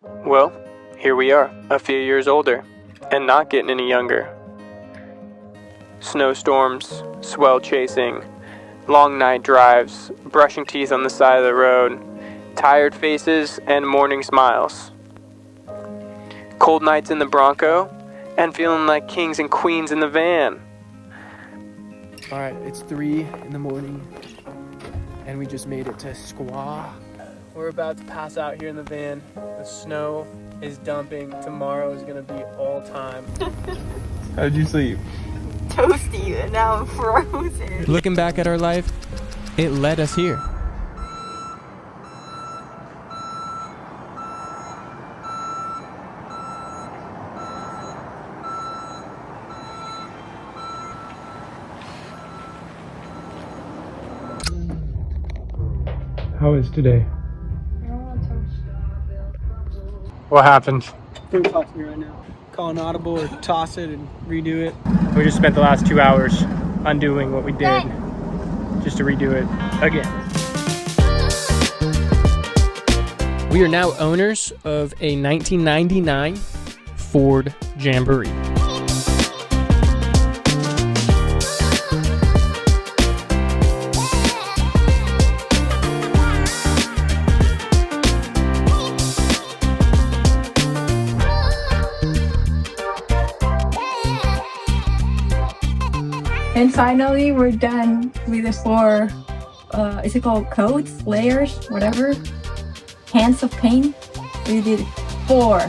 Well, here we are, a few years older, and not getting any younger. Snowstorms, swell chasing, long night drives, brushing teeth on the side of the road, tired faces, and morning smiles. Cold nights in the Bronco, and feeling like kings and queens in the van. Alright, it's 3 in the morning, and we just made it to Squaw. We're about to pass out here in the van. The snow is dumping. Tomorrow is gonna be all time. How'd you sleep? Toasty, and now I'm frozen. Looking back at our life, it led us here. How is today? What happened? Don't talk to me right now. Call an audible or toss it and redo it. We just spent the last 2 hours undoing what we did, just to redo it again. We are now owners of a 1999 Ford Jamboree. And finally, we're done with the 4, is it called coats, layers, whatever? Hands of paint. We did 4.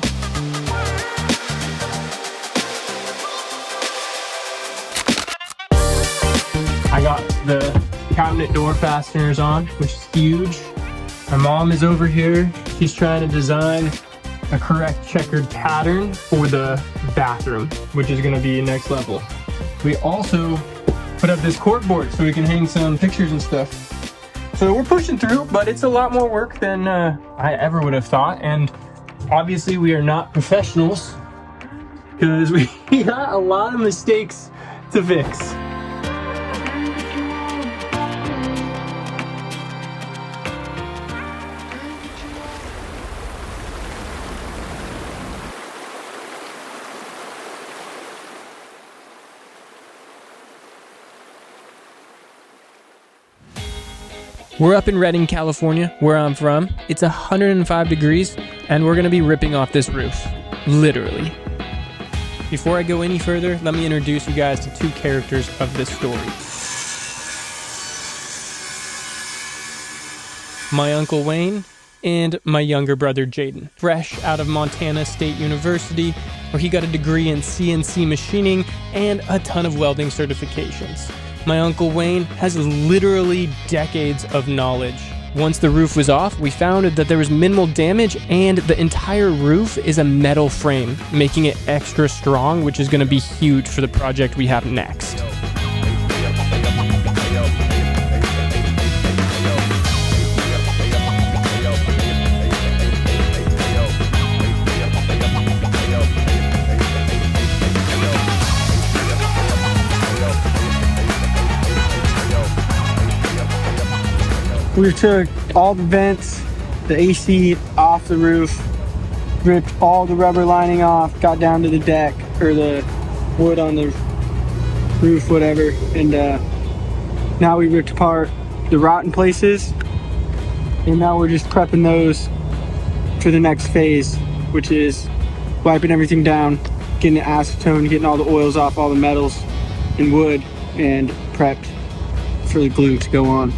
I got the cabinet door fasteners on, which is huge. My mom is over here. She's trying to design a correct checkered pattern for the bathroom, which is going to be next level. We also put up this cork board so we can hang some pictures and stuff. So we're pushing through, but it's a lot more work than I ever would have thought. And obviously we are not professionals because we got a lot of mistakes to fix. We're up in Redding, California, where I'm from. It's 105 degrees, and we're gonna be ripping off this roof. Literally. Before I go any further, let me introduce you guys to 2 characters of this story. My Uncle Wayne and my younger brother Jaden. Fresh out of Montana State University, where he got a degree in CNC machining and a ton of welding certifications. My Uncle Wayne has literally decades of knowledge. Once the roof was off, we found that there was minimal damage and the entire roof is a metal frame, making it extra strong, which is going to be huge for the project we have next. We took all the vents, the AC off the roof, ripped all the rubber lining off, got down to the deck, or the wood on the roof, whatever, and now we ripped apart the rotten places, and now we're just prepping those for the next phase, which is wiping everything down, getting the acetone, getting all the oils off all the metals and wood, and prepped for the glue to go on.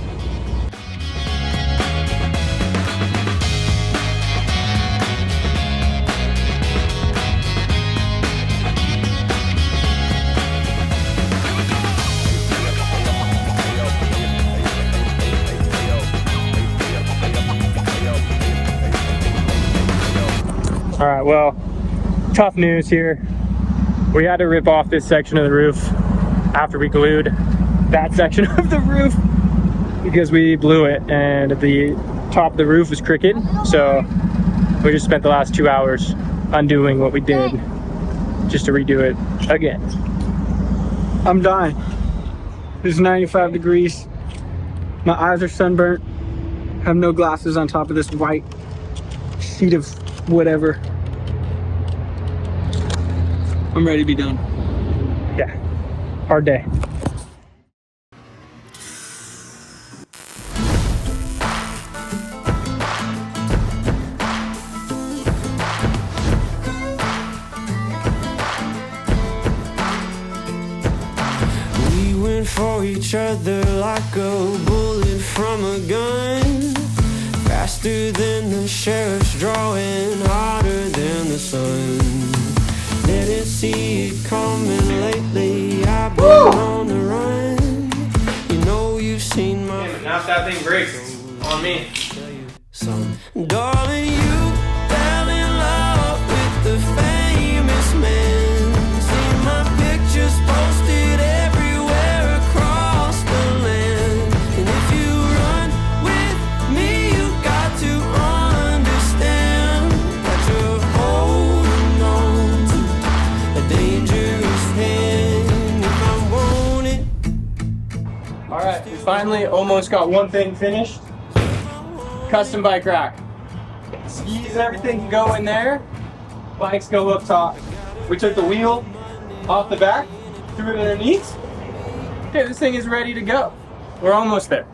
All right, well, tough news here. We had to rip off this section of the roof after we glued that section of the roof because we blew it and the top of the roof was crooked. So we just spent the last 2 hours undoing what we did just to redo it again. I'm dying. It's 95 degrees. My eyes are sunburnt. I have no glasses on top of this white sheet of whatever. I'm ready to be done. Yeah, hard day. We went for each other like a bullet from a gun, faster than the sheriff's drawing, hotter than the sun. Didn't see it coming lately, I've been on the run. You know you've seen my Now if that thing breaks, it's on me. son. Darling, you fell in love with the famous man. See my pictures posted everywhere across the land. And if you run with me, you got to understand that you're holding on to a dangerous hand. If I want it, All right, we finally almost got one thing finished. Custom bike rack. Skis and everything can go in there. Bikes go up top. We took the wheel off the back, threw it underneath. Okay, this thing is ready to go. We're almost there.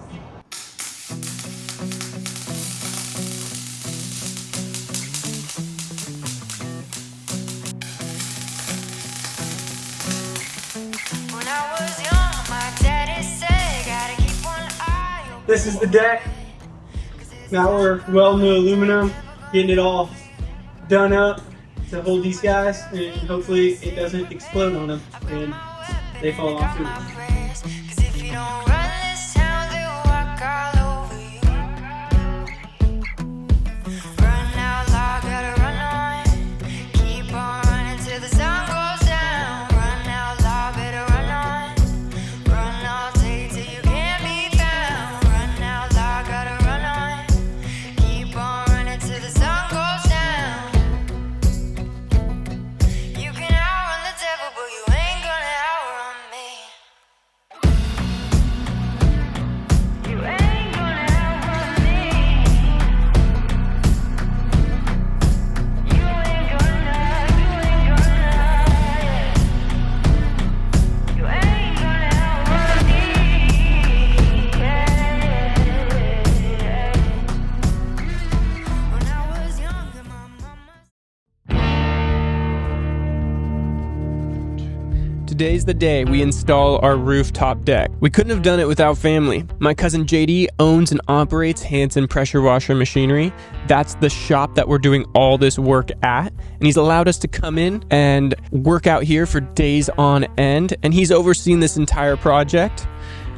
When I was young, my daddy said, gotta keep one eye open. This is the deck. Now we're welding the aluminum, getting it all done up to hold these guys, and hopefully it doesn't explode on them and they fall off too. My prayers, 'cause if you don't run this town, they'll walk all over you. Run out loud, gotta run on. Keep on running till the sun goes down. Run out loud, better run on. Run all day till you can't be found. Run out loud, gotta run on. Keep on running till the sun goes down. You can outrun the devil, but you ain't gonna outrun me. You ain't gonna outrun me. You ain't gonna, you ain't gonna outrun me. When I was younger, my mama. Today's the day we install our rooftop deck. We couldn't have done it without family. My cousin JD owns and operates Hansen pressure washer machinery. That's the shop that we're doing all this work at. And he's allowed us to come in and work out here for days on end. And he's overseen this entire project.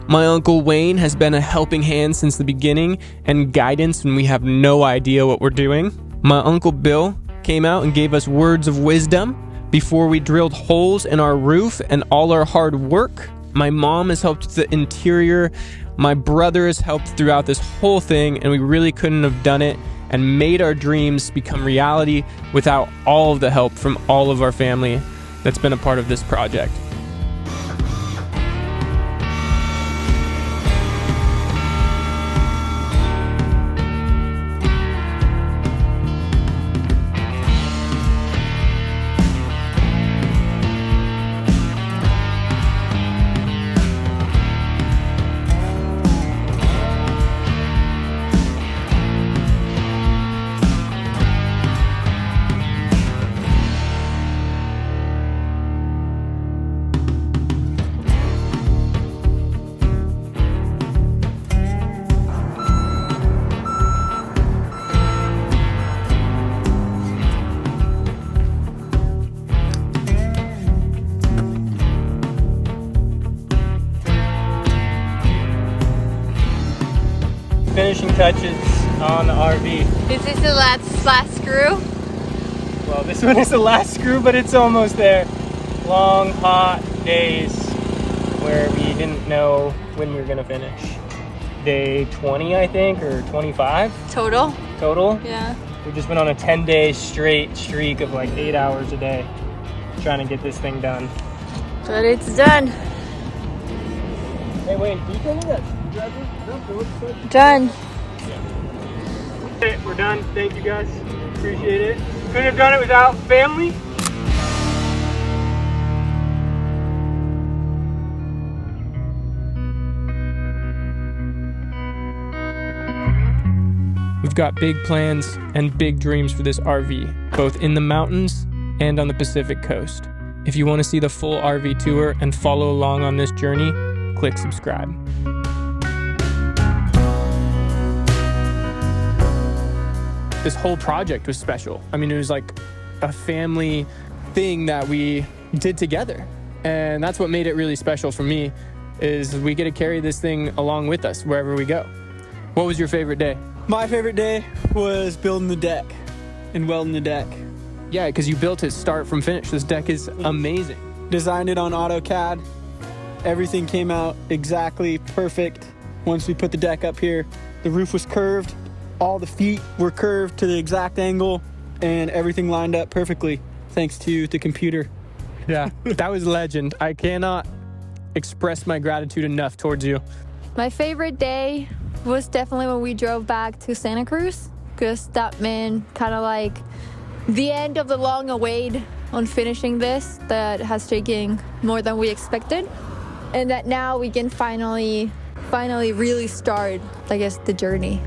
My uncle Wayne has been a helping hand since the beginning and guidance when we have no idea what we're doing. My uncle Bill came out and gave us words of wisdom before we drilled holes in our roof and all our hard work. My mom has helped with the interior. My brother has helped throughout this whole thing, and we really couldn't have done it and made our dreams become reality without all of the help from all of our family that's been a part of this project. Finishing touches on the RV. Is this the last screw? Well, this one is the last screw, but it's almost there. Long, hot days where we didn't know when we were gonna finish. Day 20, I think, or 25 Total? total. Yeah. We've just been on a 10-day straight streak of like 8 hours a day trying to get this thing done. But it's done. Hey, Wayne, can you tell me that screwdriver? Done. Okay, we're done. Thank you, guys. Appreciate it. Couldn't have done it without family. We've got big plans and big dreams for this RV, both in the mountains and on the Pacific coast. If you want to see the full RV tour and follow along on this journey, click subscribe. This whole project was special. I mean, it was like a family thing that we did together. And that's what made it really special for me, is we get to carry this thing along with us wherever we go. What was your favorite day? My favorite day was building the deck and welding the deck. Yeah, because you built it start from finish. This deck is amazing. Designed it on AutoCAD. Everything came out exactly perfect. Once we put the deck up here, the roof was curved. All the feet were curved to the exact angle, and everything lined up perfectly thanks to the computer. Yeah, that was legend. I cannot express my gratitude enough towards you. My favorite day was definitely when we drove back to Santa Cruz, because that meant kind of like the end of the long await on finishing this that has taken more than we expected, and that now we can finally really start, I guess, the journey.